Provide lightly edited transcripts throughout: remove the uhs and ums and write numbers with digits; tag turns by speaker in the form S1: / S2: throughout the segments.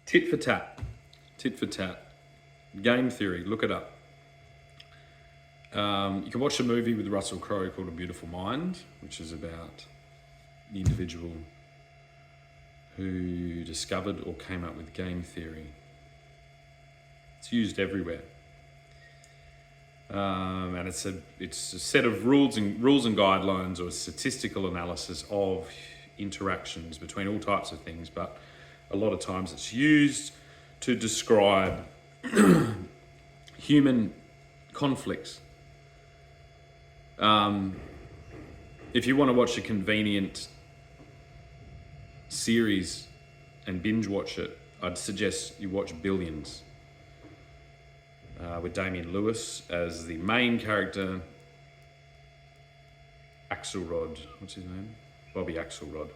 S1: Tit for tat. Tit for tat. Game theory. Look it up. You can watch a movie with Russell Crowe called A Beautiful Mind, which is about the individual who discovered or came up with game theory. It's used everywhere. And it's a set of rules and guidelines or statistical analysis of interactions between all types of things, but a lot of times it's used to describe human conflicts. If you want to watch a convenient series and binge watch it, I'd suggest you watch Billions, with Damian Lewis as the main character. Axelrod, what's his name? Bobby Axelrod.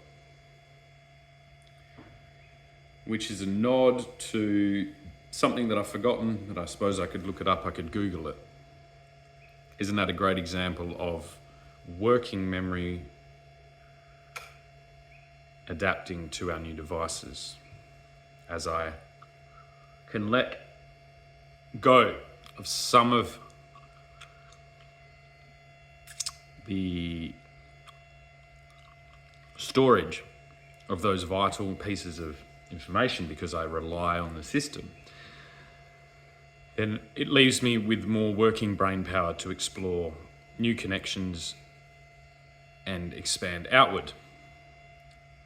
S1: Which is a nod to something that I've forgotten, that I suppose I could look it up, I could Google it. Isn't that a great example of working memory adapting to our new devices? As I can let go of some of the storage of those vital pieces of information because I rely on the system, then it leaves me with more working brain power to explore new connections and expand outward.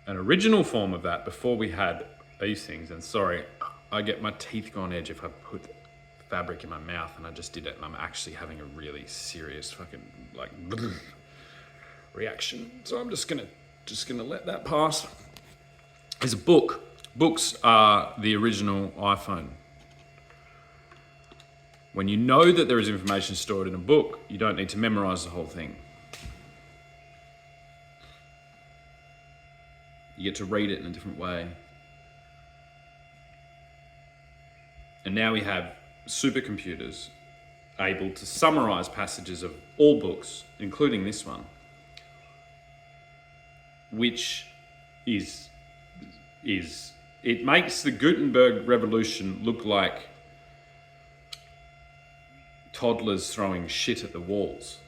S1: An original form of that before we had these things, and sorry, I get my teeth go on edge if I put fabric in my mouth, and I just did it and I'm actually having a really serious fucking reaction. So I'm just gonna let that pass. Is a book. Books are the original iPhone. When you know that there is information stored in a book, you don't need to memorize the whole thing. You get to read it in a different way. And now we have supercomputers able to summarize passages of all books, including this one, which it makes the Gutenberg revolution look like toddlers throwing shit at the walls.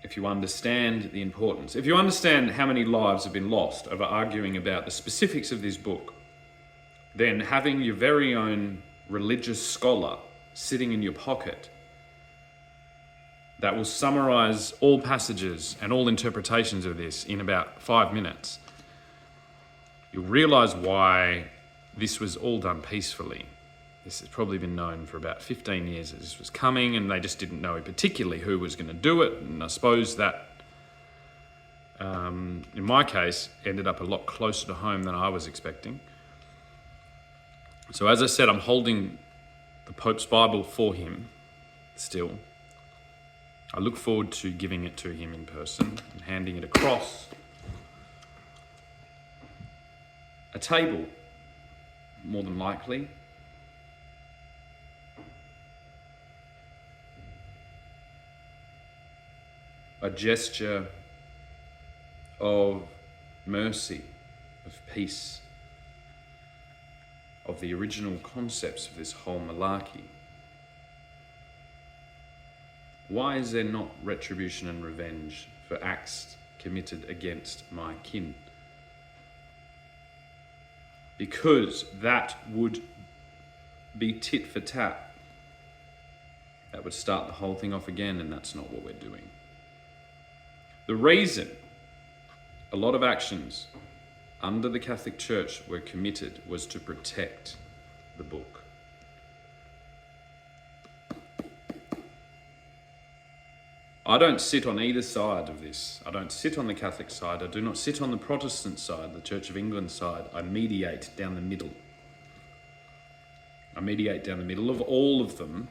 S1: If you understand the importance, if you understand how many lives have been lost over arguing about the specifics of this book, then having your very own religious scholar sitting in your pocket that will summarize all passages and all interpretations of this in about 5 minutes, you'll realize why this was all done peacefully. This has probably been known for about 15 years that this was coming, and they just didn't know particularly who was going to do it. And I suppose that, in my case, ended up a lot closer to home than I was expecting. So as I said, I'm holding the Pope's Bible for him still. I look forward to giving it to him in person and handing it across a table, more than likely. A gesture of mercy, of peace, of the original concepts of this whole malarkey. Why is there not retribution and revenge for acts committed against my kin? Because that would be tit for tat. That would start the whole thing off again, and that's not what we're doing. The reason a lot of actions under the Catholic Church were committed was to protect the book. I don't sit on either side of this. I don't sit on the Catholic side. I do not sit on the Protestant side, the Church of England side. I mediate down the middle. I mediate down the middle of all of them.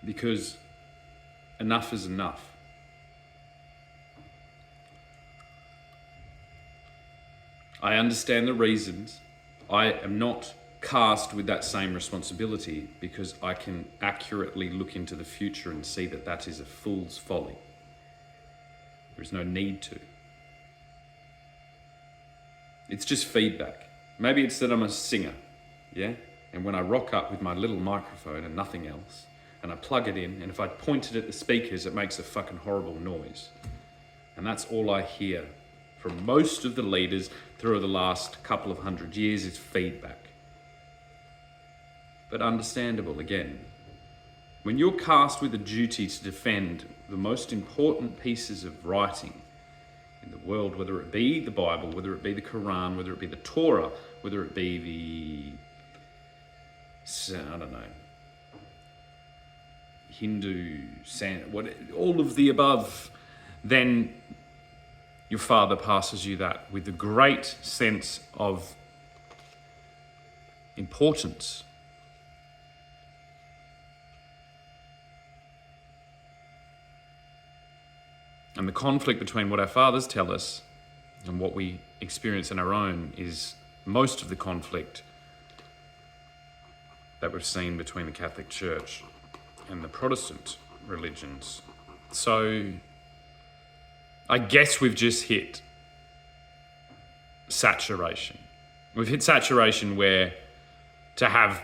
S1: Because enough is enough. I understand the reasons. I am not cast with that same responsibility because I can accurately look into the future and see that that is a fool's folly. There is no need to. It's just feedback. Maybe it's that I'm a singer, yeah? And when I rock up with my little microphone and nothing else, and I plug it in, and if I point it at the speakers, it makes a fucking horrible noise. And that's all I hear from most of the leaders through the last couple of 100 years is feedback. But understandable, again. When you're cast with a duty to defend the most important pieces of writing in the world, whether it be the Bible, whether it be the Quran, whether it be the Torah, whether it be Hindu, all of the above, then your Father passes you that with a great sense of importance. And the conflict between what our fathers tell us and what we experience in our own is most of the conflict that we've seen between the Catholic Church and the Protestant religions. So I guess we've just hit saturation. We've hit saturation where to have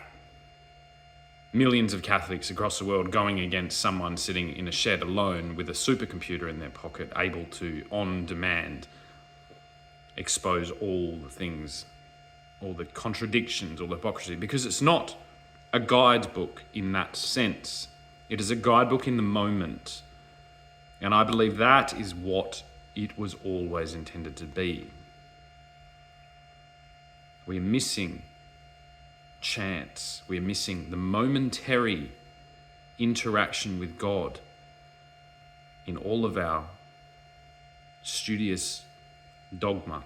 S1: millions of Catholics across the world going against someone sitting in a shed alone with a supercomputer in their pocket, able to, on demand, expose all the things, all the contradictions, all the hypocrisy, because it's not a guidebook in that sense. It is a guidebook in the moment. And I believe that is what it was always intended to be. We're missing chance. We're missing the momentary interaction with God in all of our studious dogma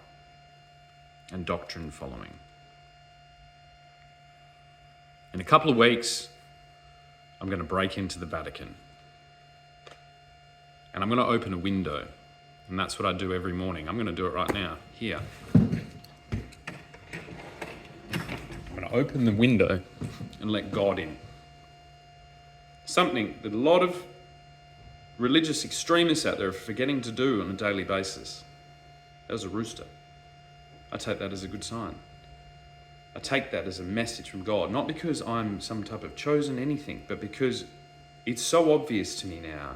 S1: and doctrine following. In a couple of weeks, I'm going to break into the Vatican. And I'm going to open a window. And that's what I do every morning. I'm going to do it right now, here. Open the window and let God in. Something that a lot of religious extremists out there are forgetting to do on a daily basis. There's a rooster. I take that as a good sign. I take that as a message from God, not because I'm some type of chosen anything, but because it's so obvious to me now.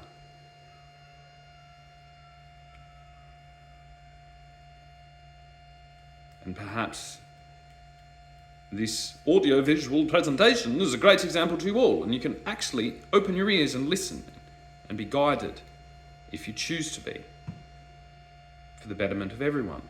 S1: And perhaps this audio-visual presentation is a great example to you all, and you can actually open your ears and listen and be guided, if you choose to be, for the betterment of everyone.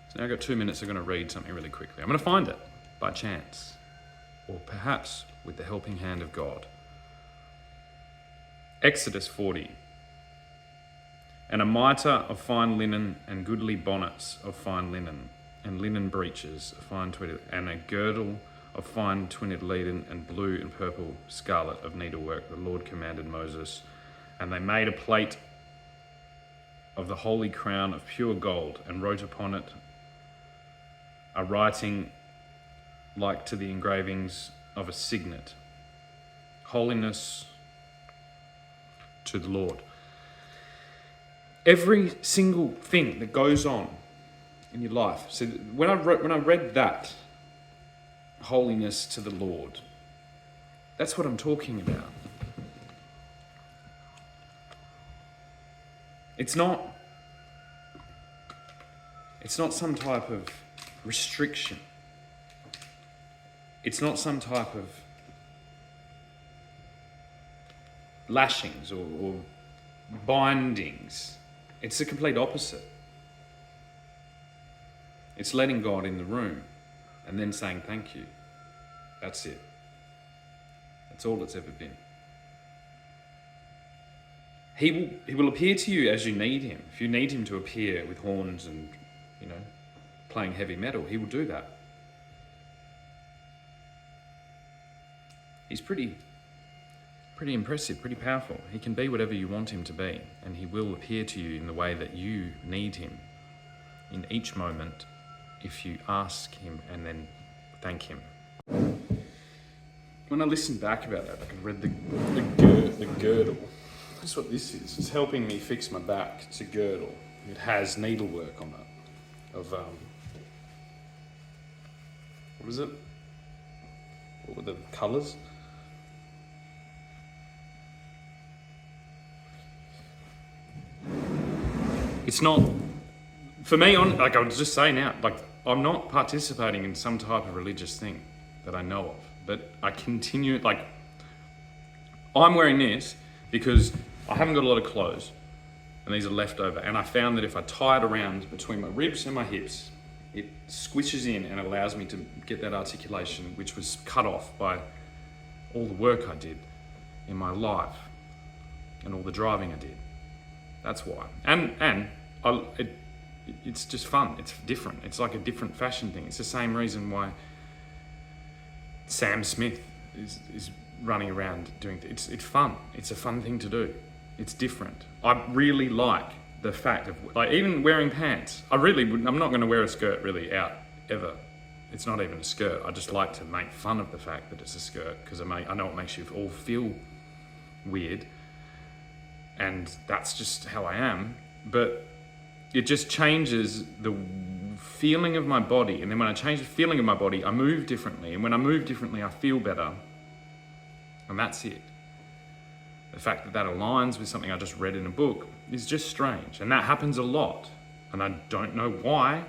S1: So now I've got 2 minutes, I'm going to read something really quickly. I'm going to find it by chance, or perhaps with the helping hand of God. Exodus 40. And a mitre of fine linen, and goodly bonnets of fine linen, and linen breeches of fine twinned, and a girdle of fine twinned linen, and blue and purple scarlet of needlework, the Lord commanded Moses. And they made a plate of the holy crown of pure gold, and wrote upon it a writing like to the engravings of a signet. Holiness to the Lord. Every single thing that goes on in your life. So when I read that, holiness to the Lord, that's what I'm talking about. It's not some type of restriction. It's not some type of lashings or bindings. It's the complete opposite. It's letting God in the room and then saying thank you. That's it. That's all it's ever been. He will appear to you as you need him. If you need him to appear with horns and, playing heavy metal, he will do that. He's pretty impressive, pretty powerful. He can be whatever you want him to be, and he will appear to you in the way that you need him in each moment if you ask him and then thank him. when I listened back about that, like I read the girdle. That's what this is. It's helping me fix my back. It's a girdle. It has needlework on it. Of what was it? What were the colours? It's not, for me, like I was just saying now, like I'm not participating in some type of religious thing that I know of, but I continue, like I'm wearing this because I haven't got a lot of clothes and these are leftover, and I found that if I tie it around between my ribs and my hips, it squishes in and allows me to get that articulation, which was cut off by all the work I did in my life and all the driving I did. That's why. And it's just fun. It's different. It's like a different fashion thing. It's the same reason why Sam Smith is running around doing things. It's fun. It's a fun thing to do. It's different. I really like the fact of, like, even wearing pants. I'm not going to wear a skirt really out ever. It's not even a skirt. I just like to make fun of the fact that it's a skirt because I know it makes you all feel weird. And that's just how I am. But it just changes the feeling of my body. And then when I change the feeling of my body, I move differently. And when I move differently, I feel better. And that's it. The fact that that aligns with something I just read in a book is just strange. And that happens a lot. And I don't know why,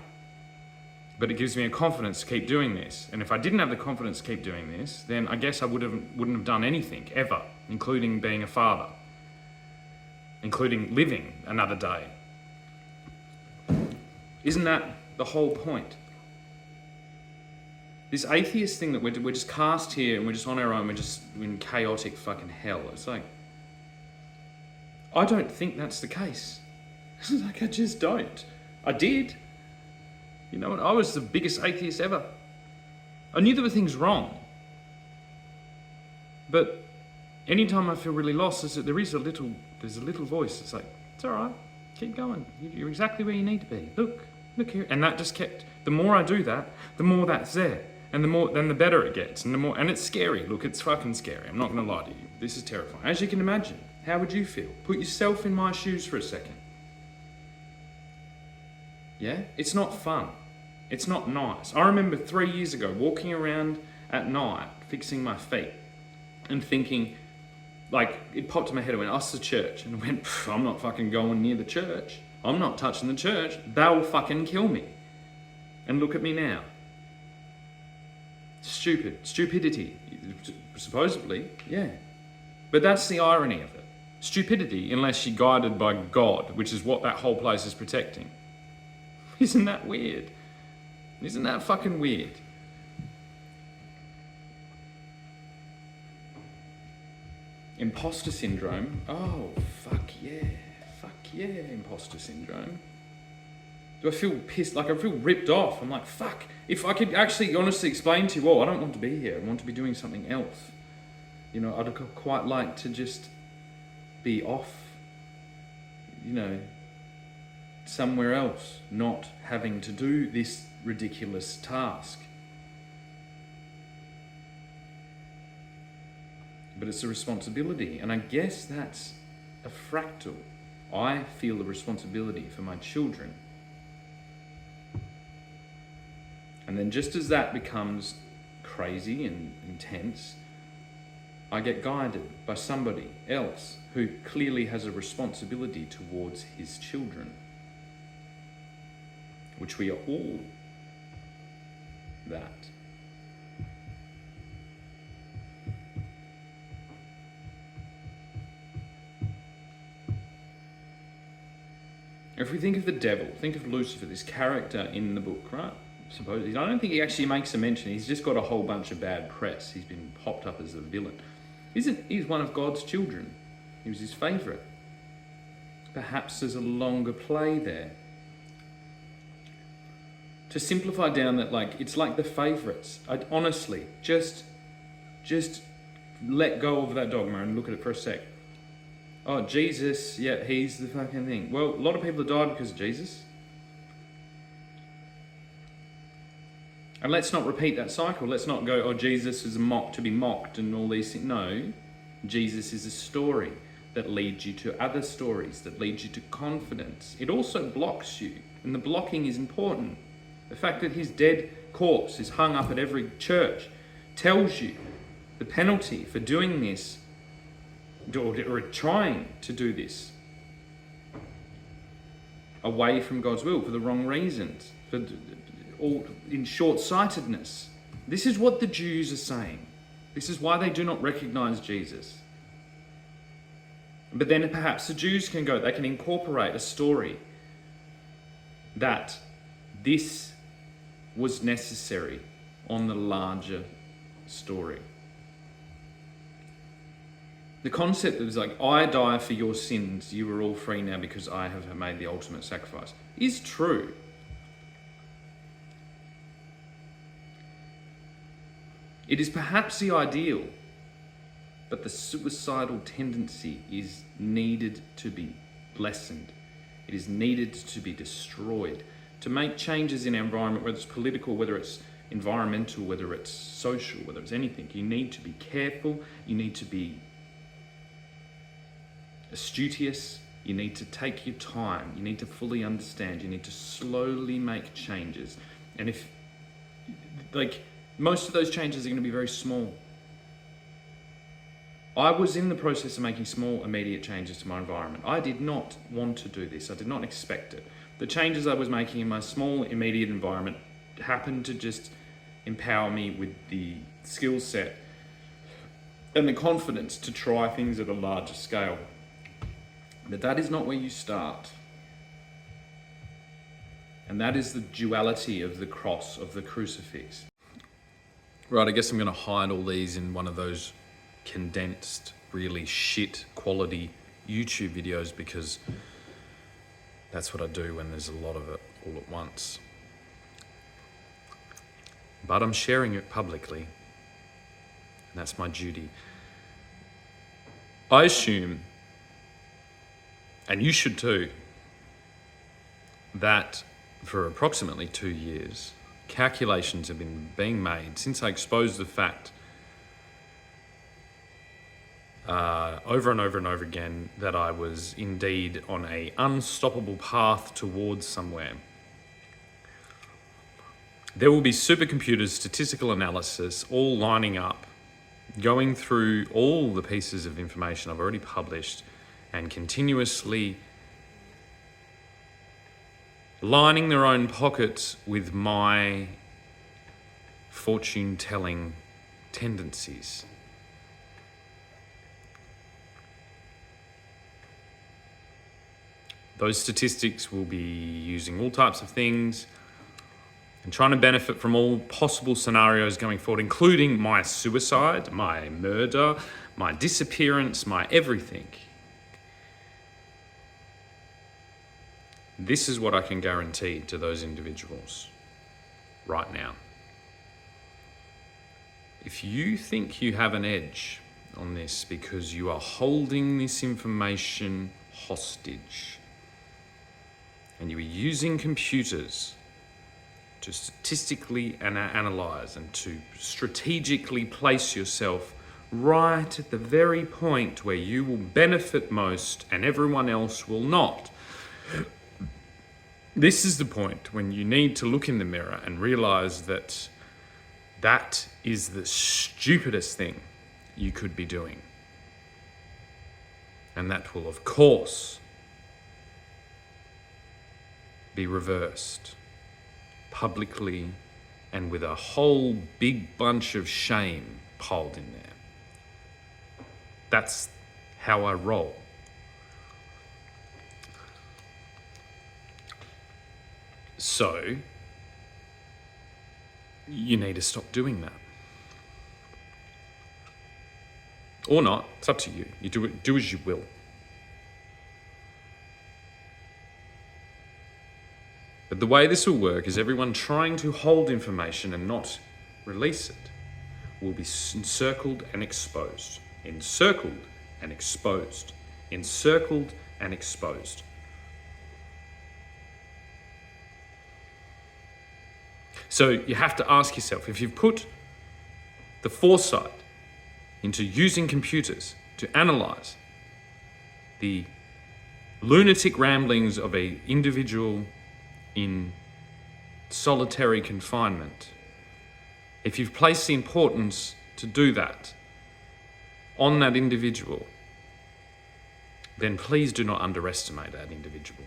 S1: but it gives me a confidence to keep doing this. And if I didn't have the confidence to keep doing this, then I guess I wouldn't have done anything ever, including being a father, including living another day. Isn't that the whole point? This atheist thing that we're just cast here and we're just on our own, we're just in chaotic fucking hell. It's like, I don't think that's the case. Like, I just don't. I did. You know what? I was the biggest atheist ever. I knew there were things wrong. But anytime I feel really lost, there's a little voice. It's like, it's all right. Keep going. You're exactly where you need to be. Look here. And that just kept, the more I do that, the more that's there. And then the better it gets. And it's scary. Look, it's fucking scary. I'm not going to lie to you. This is terrifying. As you can imagine, how would you feel? Put yourself in my shoes for a second. Yeah? It's not fun. It's not nice. I remember 3 years ago walking around at night, fixing my feet, and thinking, like, it popped in my head, I went, "Us the church." And I went, I'm not fucking going near the church. I'm not touching the church. They'll fucking kill me. And look at me now. Stupidity. Supposedly, yeah. But that's the irony of it. Stupidity, unless you're guided by God, which is what that whole place is protecting. Isn't that weird? Isn't that fucking weird? Imposter syndrome. Oh, fuck yeah. Fuck yeah, imposter syndrome. Do I feel pissed? Like, I feel ripped off. I'm like, fuck. If I could actually honestly explain to you, I don't want to be here. I want to be doing something else. You know, I'd quite like to just be off, you know, somewhere else, not having to do this ridiculous task. But it's a responsibility, and I guess that's a fractal. I feel a responsibility for my children. And then just as that becomes crazy and intense, I get guided by somebody else who clearly has a responsibility towards his children, which we are all that. If we think of the devil, think of Lucifer, this character in the book, right? Supposedly, I don't think he actually makes a mention. He's just got a whole bunch of bad press. He's been popped up as a villain. He's one of God's children. He was his favourite. Perhaps there's a longer play there. To simplify down that, like, it's like the favourites. Honestly, just let go of that dogma and look at it for a sec. Oh, Jesus, yeah, he's the fucking thing. Well, a lot of people have died because of Jesus. And let's not repeat that cycle. Let's not go, oh, Jesus is mocked to be mocked and all these things. No, Jesus is a story that leads you to other stories, that leads you to confidence. It also blocks you, and the blocking is important. The fact that his dead corpse is hung up at every church tells you the penalty for doing this, or trying to do this away from God's will for the wrong reasons, or in short-sightedness. This is what the Jews are saying. This is why they do not recognize Jesus. But then perhaps the Jews can go, they can incorporate a story that this was necessary on the larger story. The concept that is like, I die for your sins, you are all free now because I have made the ultimate sacrifice, is true. It is perhaps the ideal, but the suicidal tendency is needed to be lessened. It is needed to be destroyed. To make changes in our environment, whether it's political, whether it's environmental, whether it's social, whether it's anything, you need to be careful, you need to be astucious, you need to take your time, you need to fully understand, you need to slowly make changes. And if, most of those changes are going to be very small. I was in the process of making small, immediate changes to my environment. I did not want to do this. I did not expect it. The changes I was making in my small, immediate environment happened to just empower me with the skill set and the confidence to try things at a larger scale. But that is not where you start. And that is the duality of the cross, of the crucifix. Right, I guess I'm going to hide all these in one of those condensed, really shit quality YouTube videos because that's what I do when there's a lot of it all at once. But I'm sharing it publicly, and that's my duty. I assume, and you should too, that for approximately 2 years, calculations have been being made since I exposed the fact over and over and over again that I was indeed on an unstoppable path towards somewhere. There will be supercomputers, statistical analysis, all lining up, going through all the pieces of information I've already published and continuously lining their own pockets with my fortune-telling tendencies. Those statistics will be using all types of things and trying to benefit from all possible scenarios going forward, including my suicide, my murder, my disappearance, my everything. This is what I can guarantee to those individuals right now. If you think you have an edge on this because you are holding this information hostage and you are using computers to statistically analyze and to strategically place yourself right at the very point where you will benefit most and everyone else will not, this is the point when you need to look in the mirror and realize that that is the stupidest thing you could be doing. And that will, of course, be reversed publicly and with a whole big bunch of shame piled in there. That's how I roll. So, you need to stop doing that. Or not, it's up to you. You do as you will. But the way this will work is everyone trying to hold information and not release it will be encircled and exposed. Encircled and exposed. Encircled and exposed. So you have to ask yourself, if you've put the foresight into using computers to analyze the lunatic ramblings of an individual in solitary confinement, if you've placed the importance to do that on that individual, then please do not underestimate that individual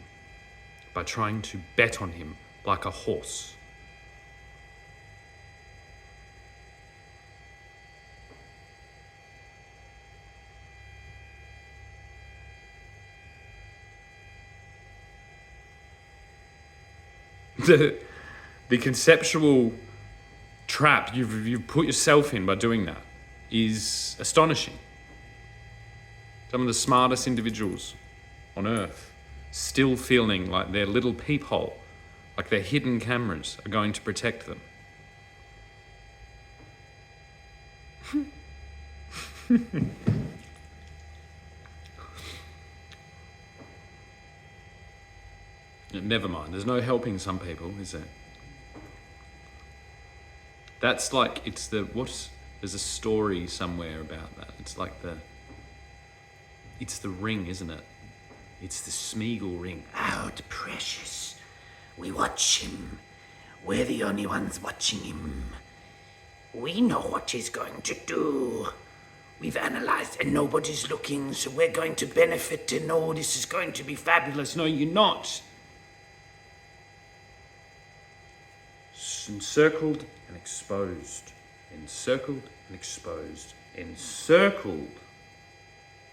S1: by trying to bet on him like a horse. The conceptual trap you've put yourself in by doing that is astonishing. Some of the smartest individuals on earth still feeling like their little peephole, like their hidden cameras are going to protect them. Never mind, there's no helping some people, is there? That's like, there's a story somewhere about that. It's the ring, isn't it? It's the Smeagol ring.
S2: Out, precious. We watch him. We're the only ones watching him. We know what he's going to do. We've analyzed and nobody's looking, so we're going to benefit and know this is going to be fabulous.
S1: No, you're not. Encircled and exposed. Encircled and exposed. Encircled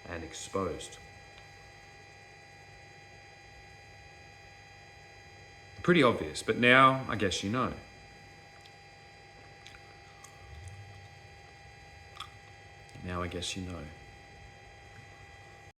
S1: and exposed. Pretty obvious, but now I guess you know. Now I guess you know.